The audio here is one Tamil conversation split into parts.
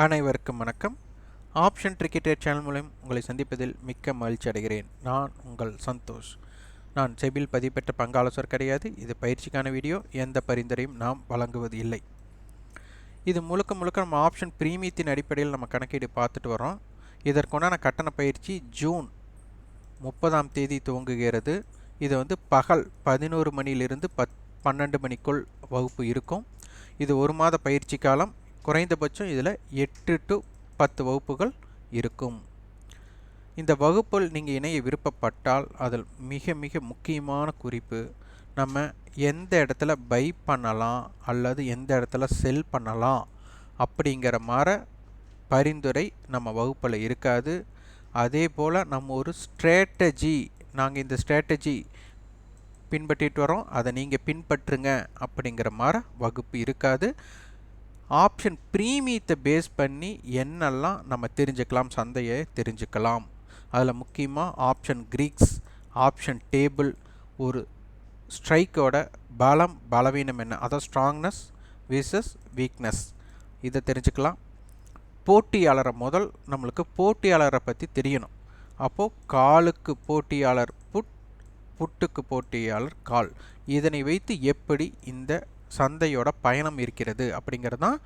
அனைவருக்கும் வணக்கம். ஆப்ஷன் ட்ரிக்கெட் சேனல் மூலம் உங்களை சந்திப்பதில் மிக்க மகிழ்ச்சி அடைகிறேன். நான் உங்கள் சந்தோஷ். நான் செபில் பதிவு பெற்ற பங்காலோசர் கிடையாது. இது பயிற்சிக்கான வீடியோ. எந்த பரிந்துரையும் நாம் வழங்குவது இல்லை. இது முழுக்க நம்ம ஆப்ஷன் பிரீமியத்தின் அடிப்படையில் நம்ம கணக்கீடு பார்த்துட்டு வரோம். இதற்குண்டான கட்டண பயிற்சி ஜூன் 30ஆம் தேதி துவங்குகிறது. இது பகல் 11 மணியிலிருந்து 12 மணிக்குள் வகுப்பு இருக்கும். இது ஒரு மாத பயிற்சி காலம். குறைந்தபட்சம் இதில் 8 to 10 வகுப்புகள் இருக்கும். இந்த வகுப்பில் நீங்கள் இணைய விருப்பப்பட்டால் அதில் மிக முக்கியமான குறிப்பு, நம்ம எந்த இடத்துல பை பண்ணலாம் அல்லது எந்த இடத்துல செல் பண்ணலாம் அப்படிங்கிற மாதிரி பரிந்துரை நம்ம வகுப்பில் இருக்காது. அதே போல் நம்ம ஒரு ஸ்ட்ராட்டஜி, நாங்கள் இந்த ஸ்ட்ராட்டஜி பின்பற்றிட்டு வரோம், அதை நீங்கள் பின்பற்றுங்க அப்படிங்கிற மாதிரி வகுப்பு இருக்காது. ஆப்ஷன் பிரீமியத்தை பேஸ் பண்ணி என்னெல்லாம் நம்ம தெரிஞ்சுக்கலாம், சந்தையை தெரிஞ்சுக்கலாம். அதில் முக்கியமாக ஆப்ஷன் கிரீக்ஸ், ஆப்ஷன் டேபிள், ஒரு ஸ்ட்ரைக்கோட பலம் பலவீனம் என்ன, அதாவது ஸ்ட்ராங்னஸ் விசஸ் வீக்னஸ், இதை தெரிஞ்சுக்கலாம். போட்டியாளரை முதல் நம்மளுக்கு போட்டியாளரை பற்றி தெரியணும். அப்போது காலுக்கு போட்டியாளர் புட், புட்டுக்கு போட்டியாளர் கால், இதனை வைத்து எப்படி இந்த சந்தையோட பயணம் இருக்கிறது அப்படிங்கிறது தான்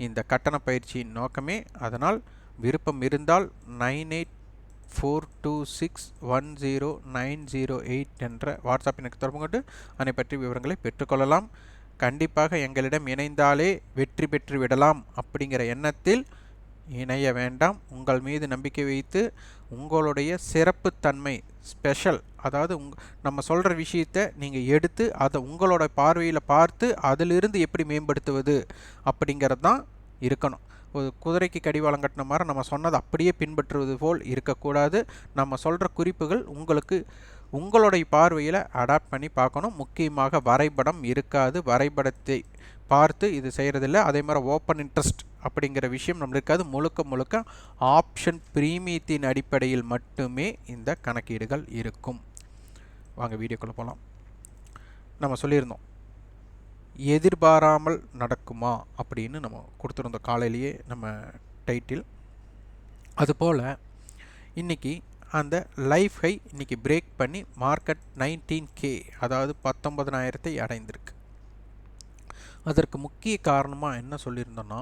இந்த கட்டண பயிற்சியின் நோக்கமே. அதனால் விருப்பம் இருந்தால் 9842610908 என்ற வாட்ஸ்அப் எனக்கு தொடர்பு கொண்டு அதனை பற்றி விவரங்களை பெற்றுக்கொள்ளலாம். கண்டிப்பாக எங்களிடம் இணைந்தாலே வெற்றி பெற்று விடலாம் அப்படிங்கிற எண்ணத்தில் இணைய வேண்டாம். உங்கள் மீது நம்பிக்கை வைத்து உங்களுடைய சிறப்புத்தன்மை ஸ்பெஷல், அதாவது நம்ம சொல்கிற விஷயத்தை நீங்கள் எடுத்து அதை உங்களோட பார்வையில் பார்த்து அதிலிருந்து எப்படி மேம்படுத்துவது அப்படிங்கிறது தான் இருக்கணும். ஒரு குதிரைக்கு கடிவாளம் கட்டின மாதிரி நம்ம சொன்னதை அப்படியே பின்பற்றுவது போல் இருக்கக்கூடாது. நம்ம சொல்கிற குறிப்புகள் உங்களுக்கு உங்களுடைய பார்வையில் அடாப்ட் பண்ணி பார்க்கணும். முக்கியமாக வரைபடம் இருக்காது. வரைபடத்தை பார்த்து இது செய்கிறதில்ல. அதே மாதிரி ஓப்பன் இன்ட்ரெஸ்ட் அப்படிங்கிற விஷயம் நம்மளுக்கு இருக்காது. முழுக்க ஆப்ஷன் பிரீமியத்தின் அடிப்படையில் மட்டுமே இந்த கணக்கீடுகள் இருக்கும். வாங்க வீடியோக்குள்ளே போகலாம். நம்ம சொல்லியிருந்தோம் எதிர்பாராமல் நடக்குமா அப்படின்னு நம்ம கொடுத்துருந்தோம் காலையிலேயே நம்ம டைட்டில். அதுபோல் இன்றைக்கி அந்த லைஃப் ஹை இன்றைக்கி பிரேக் பண்ணி மார்க்கெட் 19K, அதாவது 19,000 அடைந்திருக்கு. அதற்கு முக்கிய காரணமாக என்ன சொல்லியிருந்தோன்னா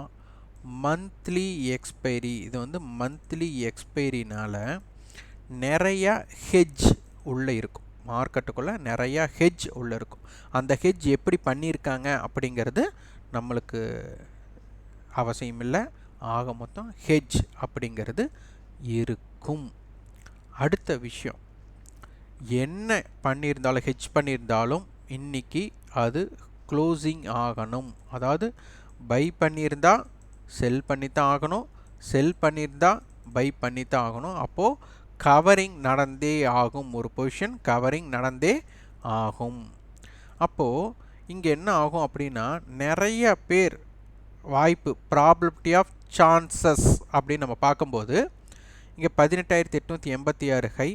மந்த்லி எக்ஸ்பைரி. இது மந்த்லி எக்ஸ்பைரினால் நிறையா ஹெட்ஜ் உள்ளே இருக்கும். மார்க்கெட்டுக்குள்ளே நிறையா ஹெட்ஜ் உள்ளே இருக்கும். அந்த ஹெட்ஜ் எப்படி பண்ணியிருக்காங்க அப்படிங்கிறது நம்மளுக்கு அவசியம் இல்லை. ஆக மொத்தம் ஹெட்ஜ் அப்படிங்கிறது இருக்கும். அடுத்த விஷயம், என்ன பண்ணியிருந்தாலும் ஹெட்ஜ் பண்ணியிருந்தாலும் இன்றைக்கி அது க்ளோசிங் ஆகணும். அதாவது பை பண்ணியிருந்தா செல் பண்ணித்தான் ஆகணும், செல் பண்ணியிருந்தா பை பண்ணித்தான் ஆகணும். அப்போது கவரிங் நடந்தே ஆகும். ஒரு பொசிஷன் கவரிங் நடந்தே ஆகும். அப்போது இங்கே என்ன ஆகும் அப்படின்னா, நிறைய பேர் வாய்ப்பு, ப்ராபபிலிட்டி ஆஃப் சான்சஸ் அப்படின்னு நம்ம பார்க்கும்போது இங்கே 18,886 ஹை,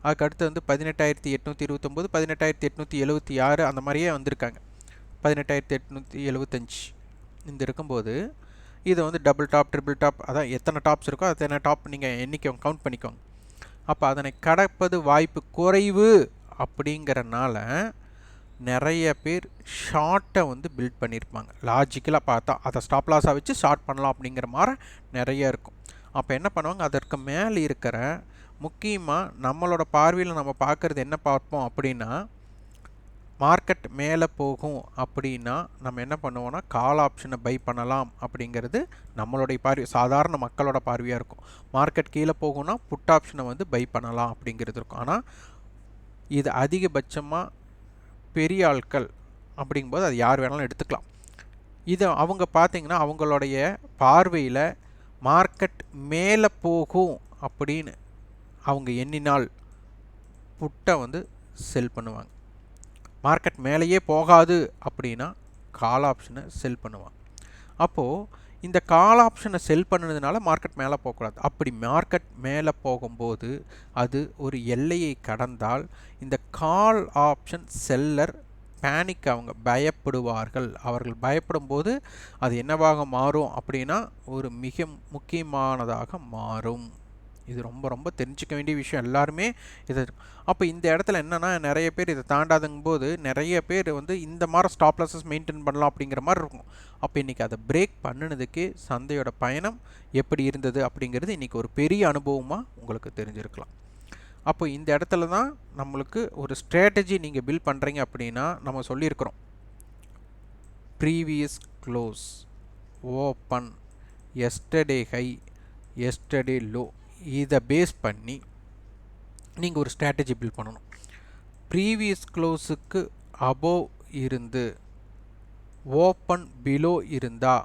அதுக்கடுத்து 18,829, 18,876 அந்த மாதிரியே வந்திருக்காங்க. 18,875 இந்த இருக்கும்போது இது டபுள் டாப், ட்ரிபிள் டாப், அதான் எத்தனை டாப்ஸ் இருக்கோ அத்தனை டாப் நீங்கள் எண்ணிக்கோங்க, கவுண்ட் பண்ணிக்கோங்க. அப்போ அதனை கடப்பது வாய்ப்பு குறைவு. அப்படிங்கிறனால நிறைய பேர் ஷார்ட்டை பில்ட் பண்ணியிருப்பாங்க. லாஜிக்கலாக பார்த்தா அதை ஸ்டாப் லாஸாக வச்சு ஷார்ட் பண்ணலாம் அப்படிங்கிற மாதிரி நிறைய இருக்கும். அப்போ என்ன பண்ணுவாங்க, அதற்கு மேலே இருக்கிற முக்கியமாக நம்மளோட பார்வையில் நம்ம பார்க்குறது என்ன பார்ப்போம் அப்படின்னா, மார்க்கெட் மேலே போகும் அப்படின்னா நம்ம என்ன பண்ணுவோன்னா கால் ஆப்ஷனை பை பண்ணலாம் அப்படிங்கிறது நம்மளுடைய பார்வை, சாதாரண மக்களோட பார்வையாக இருக்கும். மார்க்கெட் கீழே போகும்னா புட் ஆப்ஷனை பை பண்ணலாம் அப்படிங்கிறது இருக்கும். ஆனால் இது அதிகபட்சமாக பெரிய ஆட்கள் அப்படிங்கும்போது அது யார் வேணாலும் எடுத்துக்கலாம். இதை அவங்க பார்த்திங்கன்னா அவங்களுடைய பார்வையில் மார்க்கெட் மேலே போகும் அப்படின்னு அவங்க எண்ணினால் புட்டை செல் பண்ணுவாங்க. மார்க்கெட் மேலேயே போகாது அப்படின்னா கால் ஆப்ஷனை செல் பண்ணுவாங்க. அப்போது இந்த கால் ஆப்ஷனை செல் பண்ணுறதுனால மார்க்கெட் மேலே போகக்கூடாது. அப்படி மார்க்கெட் மேலே போகும்போது அது ஒரு எல்லையை கடந்தால் இந்த கால் ஆப்ஷன் செல்லர் பேனிக், அவங்க பயப்படுவார்கள். அவர்கள் பயப்படும்போது அது என்னவாக மாறும் அப்படின்னா ஒரு மிக முக்கியமானதாக மாறும். இது ரொம்ப ரொம்ப தெரிஞ்சுக்க வேண்டிய விஷயம் எல்லாருமே இது. அப்போ இந்த இடத்துல என்னென்னா நிறைய பேர் இதை தாண்டாதுங்கும் போது நிறைய பேர் வந்து இந்த மாதிரி ஸ்டாப் லாஸஸ் மெயின்டைன் பண்ணலாம் அப்படிங்கிற மாதிரி இருக்கும். அப்போ இன்றைக்கி அதை பிரேக் பண்ணினதுக்கு சந்தையோட பயணம் எப்படி இருந்தது அப்படிங்கிறது இன்றைக்கி ஒரு பெரிய அனுபவமாக உங்களுக்கு தெரிஞ்சிருக்கலாம். அப்போ இந்த இடத்துல தான் நம்மளுக்கு ஒரு ஸ்ட்ராட்டஜி நீங்கள் பில்ட் பண்ணுறீங்க அப்படின்னா நம்ம சொல்லியிருக்கிறோம், previous close, open, yesterday high, yesterday low, இதை பேஸ் பண்ணி நீங்கள் ஒரு ஸ்ட்ராட்டஜி பில்ட் பண்ணணும். ப்ரீவியஸ் க்ளோஸுக்கு அபோவ் இருந்து ஓப்பன் பிலோ இருந்தால்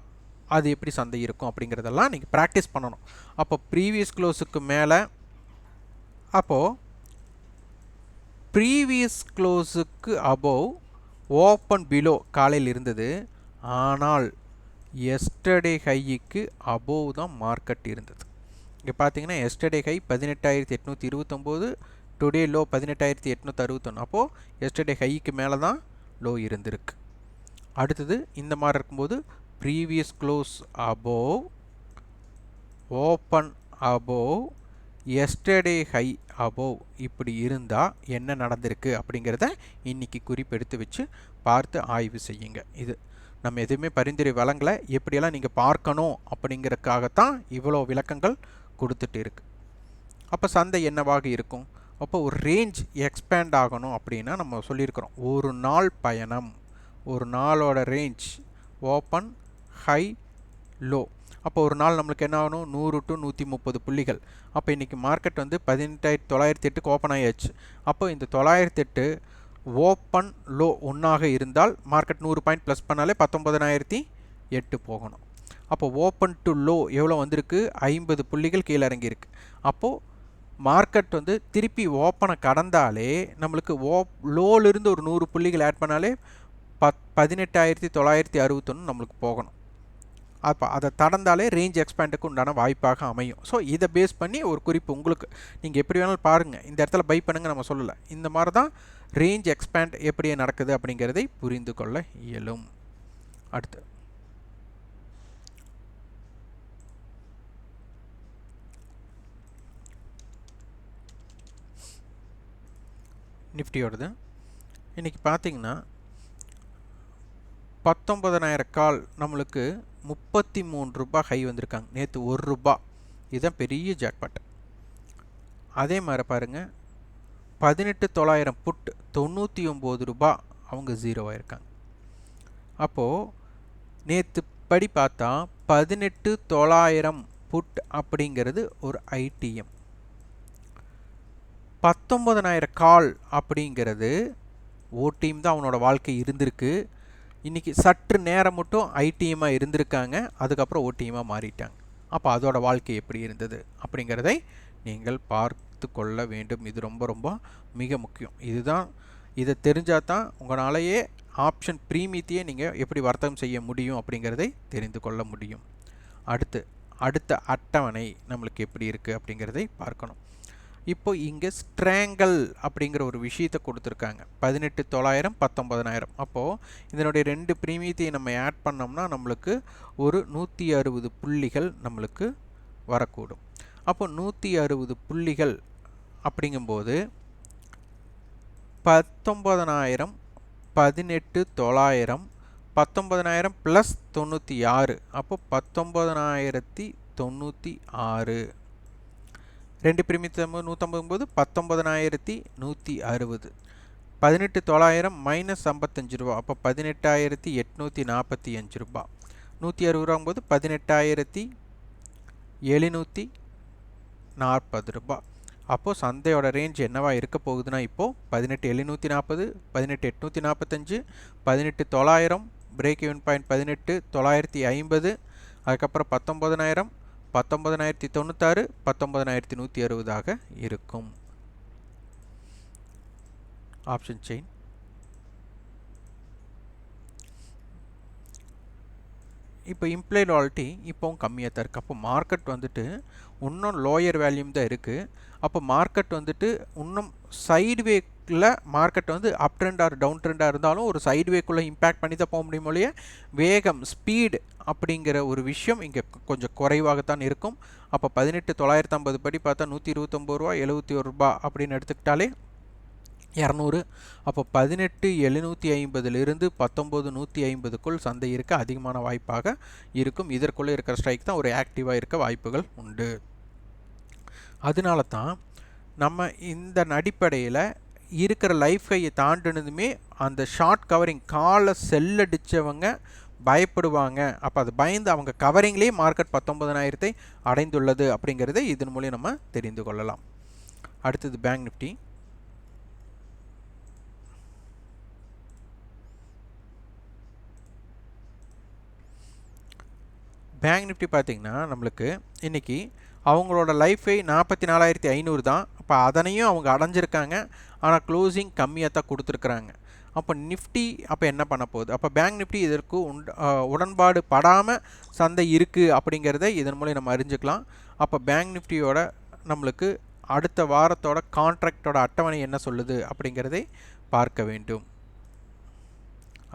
அது எப்படி சந்தை இருக்கும் அப்படிங்கிறதெல்லாம் நீங்கள் ப்ராக்டிஸ் பண்ணணும். அப்போ ப்ரீவியஸ் க்ளோஸுக்கு மேலே, அப்போது ப்ரீவியஸ் க்ளோஸுக்கு அபோவ் ஓப்பன் பிலோ காலையில் இருந்தது, ஆனால் எஸ்டர்டே ஹைக்கு அபோவ் தான் மார்க்கெட் இருந்தது. இங்கே பார்த்தீங்கன்னா எஸ்டர்டே ஹை 18,829, டுடே லோ 18,861. அப்போது எஸ்டர்டே ஹைக்கு மேலே தான் லோ இருந்திருக்கு. அடுத்தது இந்த மாதிரி இருக்கும்போது previous close above, open above, yesterday high above இப்படி இருந்தால் என்ன நடந்திருக்கு அப்படிங்கிறத இன்றைக்கி குறிப்பெடுத்து வச்சு பார்த்து ஆய்வு செய்யுங்க. இது நம்ம எதுவுமே பரிந்துரை வழங்கலை, எப்படியெல்லாம் நீங்கள் பார்க்கணும் அப்படிங்கிறதுக்காகத்தான் இவ்வளோ விளக்கங்கள் கொடுத்துட்டு இருக்கு. அப்போ சந்தை என்னவாக இருக்கும்? அப்போ ஒரு ரேஞ்ச் எக்ஸ்பேண்ட் ஆகணும் அப்படின்னா நம்ம சொல்லியிருக்கிறோம், ஒரு நாள் பயணம், ஒரு நாளோட ரேஞ்ச் ஓப்பன், ஹை, லோ. அப்போ ஒரு நாள் நம்மளுக்கு என்ன ஆகணும்? 100 to 130 புள்ளிகள். அப்போ இன்றைக்கி மார்க்கெட் வந்து 18,908க்கு ஓப்பன் ஆகியாச்சு. அப்போ இந்த 908 ஓப்பன் லோ ஒன்றாக இருந்தால் மார்க்கெட் 100 பாயிண்ட் ப்ளஸ் பண்ணாலே 19,008 போகணும். அப்போ ஓப்பன் டு லோ எவ்வளோ வந்திருக்கு? 50 புள்ளிகள் கீழே இறங்கியிருக்கு. அப்போது மார்க்கெட் வந்து திருப்பி ஓப்பனை கடந்தாலே நம்மளுக்கு லோலிருந்து ஒரு 100 புள்ளிகள் ஆட் பண்ணாலே 18,961 நம்மளுக்கு போகணும். அப்போ அதை கடந்தாலே ரேஞ்ச் எக்ஸ்பேண்டுக்கு உண்டான வாய்ப்பாக அமையும். ஸோ இதை பேஸ் பண்ணி ஒரு குறிப்பு உங்களுக்கு, நீங்கள் எப்படி வேணாலும் பாருங்கள், இந்த இடத்துல பை பண்ணுங்க நம்ம சொல்லலை. இந்த மாதிரி தான் ரேஞ்ச் எக்ஸ்பேண்ட் எப்படி நடக்குது அப்படிங்கிறதை புரிந்து கொள்ள இயலும். அடுத்து நிஃப்டியோடது. இன்றைக்கி பார்த்திங்கன்னா 19,000 கால் நம்மளுக்கு 33 ரூபாய் ஹை வந்திருக்காங்க. நேற்று 1 ரூபா, இதுதான் பெரிய ஜாக்பாட். அதே மாதிரி பாருங்கள் 18,900 புட் 99 ரூபா அவங்க 0 ஆயிருக்காங்க. அப்போது நேற்று படி பார்த்தா 18,900 புட் அப்படிங்கிறது ஒரு ஐடிஎம், 19,000 கால் அப்படிங்கிறது ஓடிஎம் தான் அவனோட வாழ்க்கை இருந்திருக்கு. இன்றைக்கி சற்று நேரம் மட்டும் ஐடிஎம்மாக இருந்திருக்காங்க, அதுக்கப்புறம் ஓடிஎம்மாக மாறிட்டாங்க. அப்போ அதோட வாழ்க்கை எப்படி இருந்தது அப்படிங்கிறதை நீங்கள் பார்த்து கொள்ள வேண்டும். இது ரொம்ப ரொம்ப மிக முக்கியம். இதை தெரிஞ்சால் தான் உங்களாலேயே ஆப்ஷன் ப்ரீமியத்தையே நீங்கள் எப்படி வர்த்தகம் செய்ய முடியும் அப்படிங்கிறதை தெரிந்து கொள்ள முடியும். அடுத்த அட்டவணை நம்மளுக்கு எப்படி இருக்குது அப்படிங்கிறதை பார்க்கணும். இப்போ இங்கே ஸ்ட்ராங்கல் அப்படிங்கிற ஒரு விஷயத்தை கொடுத்துருக்காங்க. 18,900 19,000. அப்போது இதனுடைய 2 ப்ரீமியத்தையும் நம்ம ஆட் பண்ணோம்னா நம்மளுக்கு ஒரு 160 புள்ளிகள் நம்மளுக்கு வரக்கூடும். அப்போ 160 புள்ளிகள் அப்படிங்கும்போது 19,000 18,900 19,000 ப்ளஸ் 96, அப்போ 19,096. 2 ப்ரீமியத்தை 150 போது 19,160. 18,900 மைனஸ் 55 ரூபா, அப்போ 18,845 ரூபா. 160 ரூபாங்கும்போது 18,740 ரூபா. அப்போது சந்தையோட ரேஞ்ச் என்னவா இருக்க போகுதுன்னா இப்போது 18,740, 18,845, 18,900, பிரேக் ஈவன் பாயிண்ட் 18,950, அதுக்கப்புறம் 19,000, 19,096, 19,160 இருக்கும். ஆப்ஷன் செயின் இப்போ இம்ப்ளைட் வாலிட்டி இப்போவும் கம்மியாக தான் இருக்குது. அப்போ மார்க்கெட் வந்துட்டு இன்னும் லோயர் வேல்யூம் தான் இருக்குது. அப்போ மார்க்கெட் வந்துட்டு இன்னும் சைட்வே மார்க்கெட் வந்து அப் ட்ரெண்ட் ஆர் டவுன் ட்ரெண்டாக இருந்தாலும் ஒரு சைட்வேக்குள்ளே இம்பேக்ட் பண்ணி தான் போக முடியும் ஒழிய வேகம் ஸ்பீடு அப்படிங்கிற ஒரு விஷயம் இங்கே கொஞ்சம் குறைவாகத்தான் இருக்கும். அப்போ 18,950 படி பார்த்தா ரூ. 129 71 அப்படின்னு எடுத்துக்கிட்டாலே 200. அப்போ 18,750 19,150க்குள் சந்தை இருக்க அதிகமான வாய்ப்பாக இருக்கும். இதற்குள்ளே இருக்கிற ஸ்ட்ரைக் தான் ஒரு ஆக்டிவாக இருக்க வாய்ப்புகள் உண்டு. அதனால தான் நம்ம இந்த அடிப்படையில் இருக்கிற லைஃப் ஹையை தாண்டினதுமே அந்த ஷார்ட் கவரிங் காலை செல்லடித்தவங்க பயப்படுவாங்க. அப்போ அது பயந்து அவங்க கவரிங்லேயே மார்க்கெட் 19,000 அடைந்துள்ளது அப்படிங்கிறத இதன் மூலம் நம்ம தெரிந்து கொள்ளலாம். அடுத்தது பேங்க் நிஃப்டி. பேங்க் நிஃப்டி பார்த்திங்கன்னா நம்மளுக்கு இன்றைக்கி அவங்களோட லைஃபை 44,500 தான். அப்போ அதனையும் அவங்க அடைஞ்சிருக்காங்க. ஆனால் க்ளோசிங் கம்மியாக தான் கொடுத்துருக்குறாங்க. அப்போ நிஃப்டி அப்போ என்ன பண்ண போகுது? அப்போ பேங்க் நிஃப்டி இதற்கு உடன்பாடு படாமல் சந்தை இருக்குது அப்படிங்கிறத இதன் மூலம் நம்ம அறிஞ்சிக்கலாம். அப்போ பேங்க் நிஃப்டியோட நம்மளுக்கு அடுத்த வாரத்தோட கான்ட்ராக்டோட அட்டவணை என்ன சொல்லுது அப்படிங்கிறதை பார்க்க வேண்டும்.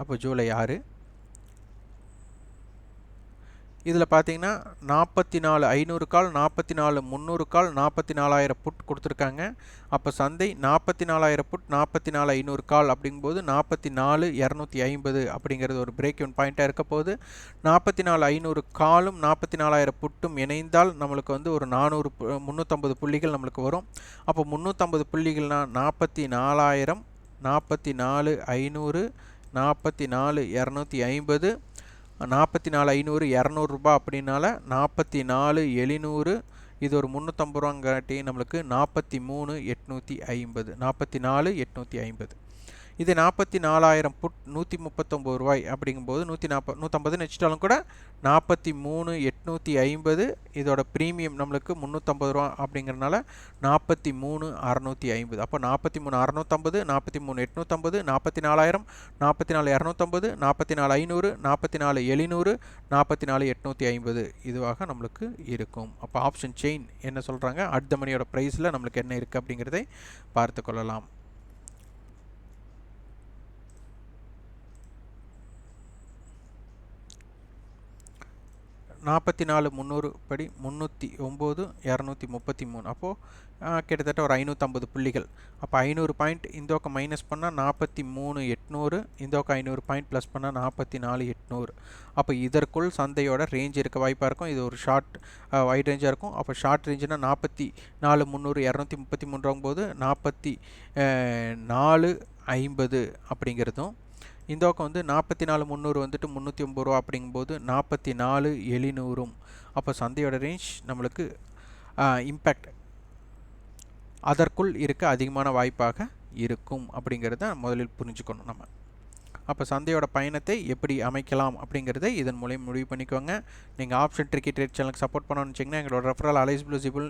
அப்போ ஜூலை 6 இதில் பார்த்தீங்கன்னா 44,500 கால் 44,300 கால் 44,000 புட் கொடுத்துருக்காங்க. அப்போ சந்தை 44,000 புட் 44,500 கால் அப்படிங்கும்போது 44,250 அப்படிங்கிறது ஒரு பிரேக் இவன் பாயிண்ட்டாக இருக்க போது. 44,500 காலும் 44,000 புட்டும் இணைந்தால் நம்மளுக்கு வந்து ஒரு 350 புள்ளிகள் நம்மளுக்கு வரும். அப்போ 350 புள்ளிகள்னால் 44,000 44,500 44,250 44,500 200 அப்படின்னால 44,700 இது ஒரு 350 ரூபாங்காட்டி நம்மளுக்கு 43,850 44,850. இது 44,000 புட் 139 ரூபாய் அப்படிங்கும்போது 150 வச்சுட்டாலும் கூட 43,850 இதோட ப்ரீமியம் நம்மளுக்கு 350 ரூபா அப்படிங்கிறனால 43,650. அப்போ 43,650 43,850 44,000 44,250 44,500 44,700 44,850 இதுவாக நம்மளுக்கு இருக்கும். அப்போ ஆப்ஷன் செயின் என்ன சொல்கிறாங்க, அட் த மணியோட ப்ரைஸில் நம்மளுக்கு என்ன இருக்குது அப்படிங்கிறதை பார்த்து கொள்ளலாம். 44,300 படி 309 233. அப்போது கிட்டத்தட்ட ஒரு 550 புள்ளிகள். அப்போ 500 பாயிண்ட் இந்த பக்கம் மைனஸ் பண்ணால் 43,800 இந்த பக்கம் 500 பாயிண்ட் ப்ளஸ் பண்ணால் 44,800. அப்போ இதற்குள் சந்தையோட ரேஞ்ச் இருக்க வாய்ப்பாக இருக்கும். இது ஒரு ஷார்ட் வைட் ரேஞ்சாக இருக்கும். அப்போ ஷார்ட் ரேஞ்சுனா 44,300 233 போது 44,50 அப்படிங்கிறதும் இந்த பக்கம் வந்து 44,300 வந்துட்டு 309 ரூபா அப்படிங்கும்போது 44,700. அப்போ சந்தையோட ரேஞ்ச் நம்மளுக்கு இம்பேக்ட் அதற்குள் இருக்க அதிகமான வாய்ப்பாக இருக்கும் அப்படிங்கிறத முதலில் புரிஞ்சுக்கணும் நம்ம. அப்போ சந்தையோட பயணத்தை எப்படி அமைக்கலாம் அப்படிங்கிறத இதன் மூலம் முடிவு பண்ணிக்கோங்க. நீங்கள் ஆப்ஷன் ட்ரிக்கி ட்ரேட் சேனலுக்கு சப்போர்ட் பண்ணணும்னு வச்சிங்கன்னா எங்களோட ரெஃபரல் அலைஸ் ப்ளூசிபிள்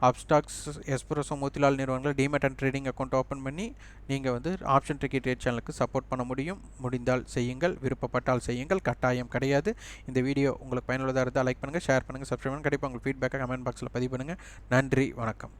அப்ஸ்டாக்ஸ் எஸ்பிரஸோ மோதிலால் நிறுவனங்கள் demat and trading account open பண்ணி நீங்கள் வந்து ஆப்ஷன் ட்ரிக்கி ட்ரேட் சேனலுக்கு சப்போர்ட் பண்ண முடியும். முடிந்தால் செய்யுங்கள், விருப்பப்பட்டால் செய்யுங்கள், கட்டாயம் கிடையாது. இந்த வீடியோ உங்களுக்கு பயனுள்ளதாக இருந்தால் லைக் பண்ணுங்கள், ஷேர் பண்ணுங்கள், சப்ஸ்கிரைப் பண்ணுங்கள். கண்டிப்பாக உங்கள் ஃபீட்பேக்கை கமெண்ட் பாக்ஸில் பதிவு பண்ணுங்கள். நன்றி, வணக்கம்.